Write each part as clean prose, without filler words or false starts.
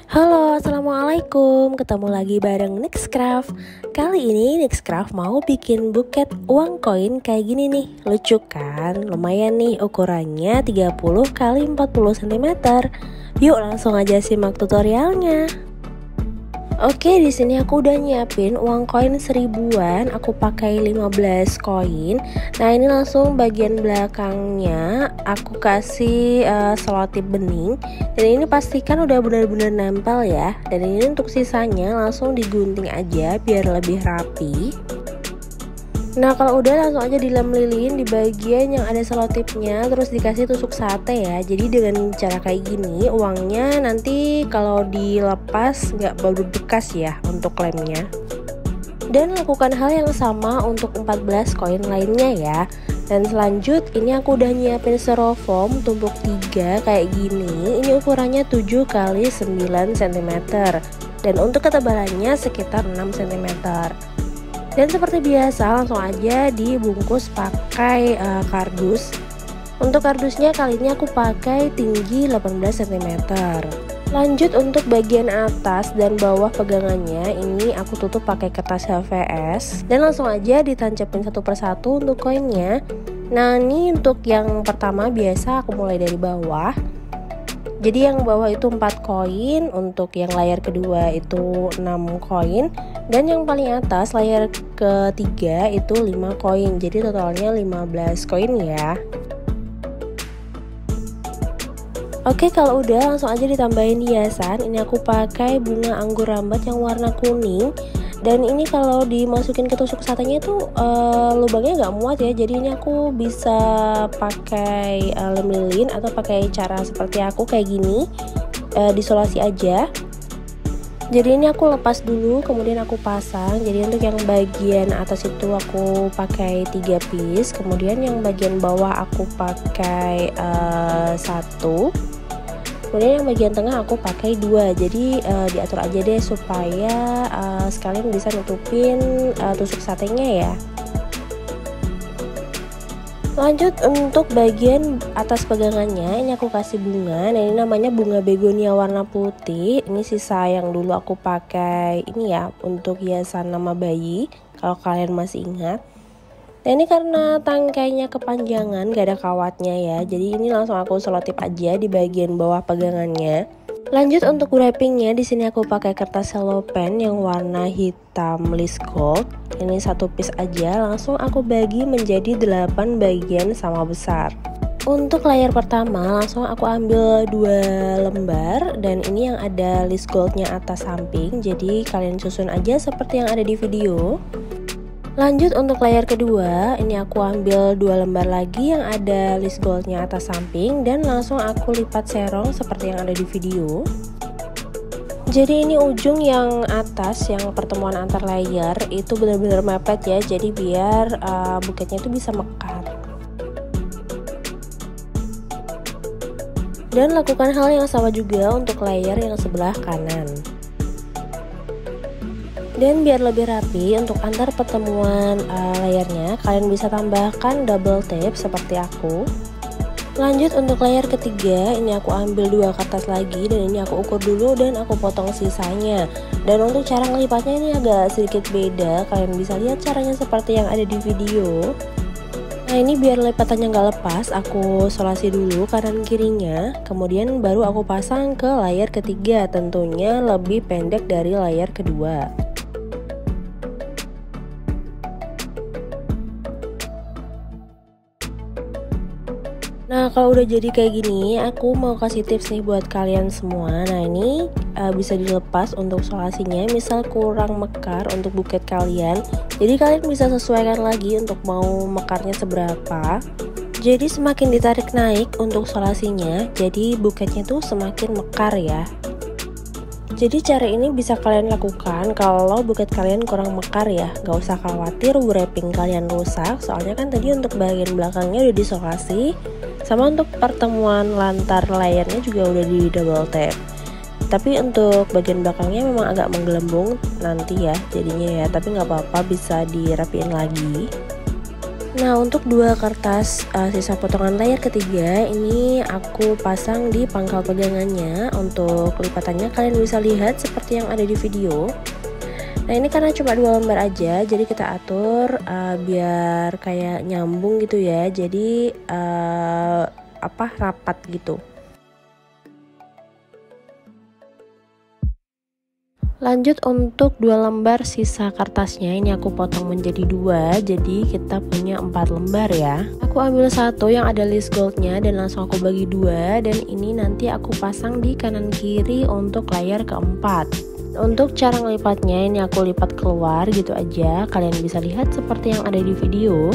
Halo, assalamualaikum. Ketemu lagi bareng Nixcraft. Kali ini Nixcraft mau bikin buket uang koin kayak gini nih. Lucu kan? Lumayan nih ukurannya 30 kali 40 cm. Yuk langsung aja simak tutorialnya. Oke, di sini aku udah nyiapin uang koin 1000-an. Aku pakai 15 koin. Nah, ini langsung bagian belakangnya aku kasih selotip bening. Dan ini pastikan udah benar-benar nempel ya. Dan ini untuk sisanya langsung digunting aja biar lebih rapi. Nah, kalau udah langsung aja dilem-lilin di bagian yang ada selotipnya, terus dikasih tusuk sate ya. Jadi dengan cara kayak gini, uangnya nanti kalau dilepas nggak berbekas ya untuk lemnya. Dan lakukan hal yang sama untuk 14 koin lainnya ya. Dan selanjut ini aku udah nyiapin styrofoam tumpuk 3 kayak gini. Ini ukurannya 7 kali 9 cm. Dan untuk ketebalannya sekitar 6 cm. Dan seperti biasa langsung aja dibungkus pakai kardus. Untuk kardusnya kali ini aku pakai tinggi 18 cm. Lanjut untuk bagian atas dan bawah pegangannya ini aku tutup pakai kertas HVS. Dan langsung aja ditancapin satu persatu untuk koinnya. Nah, ini untuk yang pertama biasa aku mulai dari bawah. Jadi yang bawah itu 4 koin, untuk yang layar kedua itu 6 koin, dan yang paling atas layar ketiga itu 5 koin. Jadi totalnya 15 koin ya. Oke, kalau udah langsung aja ditambahin hiasan. Ini aku pakai bunga anggur rambat yang warna kuning. Dan ini kalau dimasukin ke tusuk satenya itu lubangnya nggak muat ya. Jadi ini aku bisa pakai lem lilin atau pakai cara seperti aku kayak gini, disolasi aja. Jadi ini aku lepas dulu, kemudian aku pasang. Jadi untuk yang bagian atas itu aku pakai 3 piece, kemudian yang bagian bawah aku pakai 1. Kemudian yang bagian tengah aku pakai 2. Jadi diatur aja deh supaya sekalian bisa nutupin tusuk satenya ya. Lanjut untuk bagian atas pegangannya, ini aku kasih bunga. Nah, ini namanya bunga begonia warna putih. Ini sisa yang dulu aku pakai ini ya untuk hiasan nama bayi, kalau kalian masih ingat. Nah, ini karena tangkainya kepanjangan, gak ada kawatnya ya. Jadi ini langsung aku selotip aja di bagian bawah pegangannya. Lanjut untuk wrappingnya, di sini aku pakai kertas cellophane yang warna hitam list gold. Ini 1 piece aja, langsung aku bagi menjadi 8 bagian sama besar. Untuk layar pertama langsung aku ambil 2 lembar, dan ini yang ada list goldnya atas samping. Jadi kalian susun aja seperti yang ada di video. Lanjut untuk layar kedua, ini aku ambil 2 lembar lagi yang ada list goldnya atas samping, dan langsung aku lipat serong seperti yang ada di video. Jadi ini ujung yang atas, yang pertemuan antar layer itu benar-benar mepet ya, jadi biar buketnya itu bisa mekar. Dan lakukan hal yang sama juga untuk layer yang sebelah kanan. Dan biar lebih rapi untuk antar pertemuan layarnya, kalian bisa tambahkan double tape seperti aku. Lanjut untuk layar ketiga, ini aku ambil 2 kertas lagi, dan ini aku ukur dulu dan aku potong sisanya. Dan untuk cara ngelipatnya ini agak sedikit beda, kalian bisa lihat caranya seperti yang ada di video. Nah, ini biar lipatannya nggak lepas, aku solasi dulu kanan kirinya, kemudian baru aku pasang ke layar ketiga, tentunya lebih pendek dari layar kedua. Nah, kalau udah jadi kayak gini, aku mau kasih tips nih buat kalian semua. Nah, ini bisa dilepas untuk solasinya, misal kurang mekar untuk buket kalian. Jadi kalian bisa sesuaikan lagi untuk mau mekarnya seberapa. Jadi semakin ditarik naik untuk solasinya, jadi buketnya tuh semakin mekar ya. Jadi cara ini bisa kalian lakukan kalau buket kalian kurang mekar ya. Gak usah khawatir wrapping kalian rusak, soalnya kan tadi untuk bagian belakangnya udah disolasi. Sama untuk pertemuan lantar layarnya juga udah di double tape. Tapi untuk bagian belakangnya memang agak menggelembung nanti ya jadinya ya. Tapi nggak apa-apa, bisa dirapiin lagi. Nah, untuk dua kertas sisa potongan layar ketiga ini aku pasang di pangkal pegangannya. Untuk lipatannya kalian bisa lihat seperti yang ada di video. Nah, ini karena cuma 2 lembar aja, jadi kita atur biar kayak nyambung gitu ya. Jadi rapat gitu. Lanjut untuk 2 lembar sisa kertasnya, ini aku potong menjadi 2, jadi kita punya 4 lembar ya. Aku ambil satu yang ada list goldnya dan langsung aku bagi 2, dan ini nanti aku pasang di kanan kiri untuk layar keempat. Untuk cara ngelipatnya ini aku lipat keluar gitu aja, kalian bisa lihat seperti yang ada di video.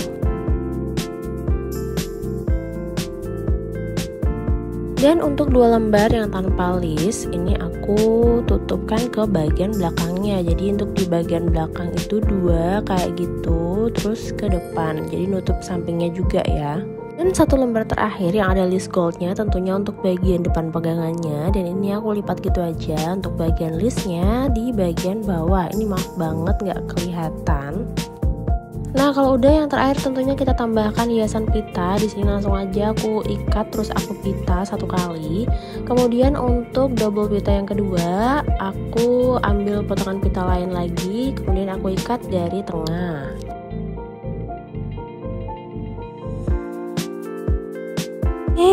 Dan untuk 2 lembar yang tanpa list ini aku tutupkan ke bagian belakangnya. Jadi untuk di bagian belakang itu 2 kayak gitu, terus ke depan, jadi nutup sampingnya juga ya. Dan 1 lembar terakhir yang ada list goldnya tentunya untuk bagian depan pegangannya, dan ini aku lipat gitu aja. Untuk bagian listnya di bagian bawah, ini maaf banget nggak kelihatan. Nah, kalau udah yang terakhir tentunya kita tambahkan hiasan pita. Di sini langsung aja aku ikat terus aku pita 1 kali. Kemudian untuk double pita yang kedua, aku ambil potongan pita lain lagi, kemudian aku ikat dari tengah.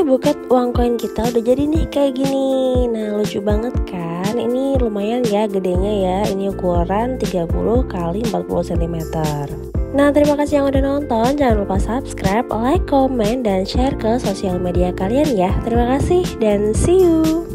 Buket uang koin kita udah jadi nih kayak gini. Nah, lucu banget kan? Ini lumayan ya gedenya ya. Ini ukuran 30 x 40 cm. Nah, terima kasih yang udah nonton. Jangan lupa subscribe, like, komen, dan share ke sosial media kalian ya. Terima kasih dan see you.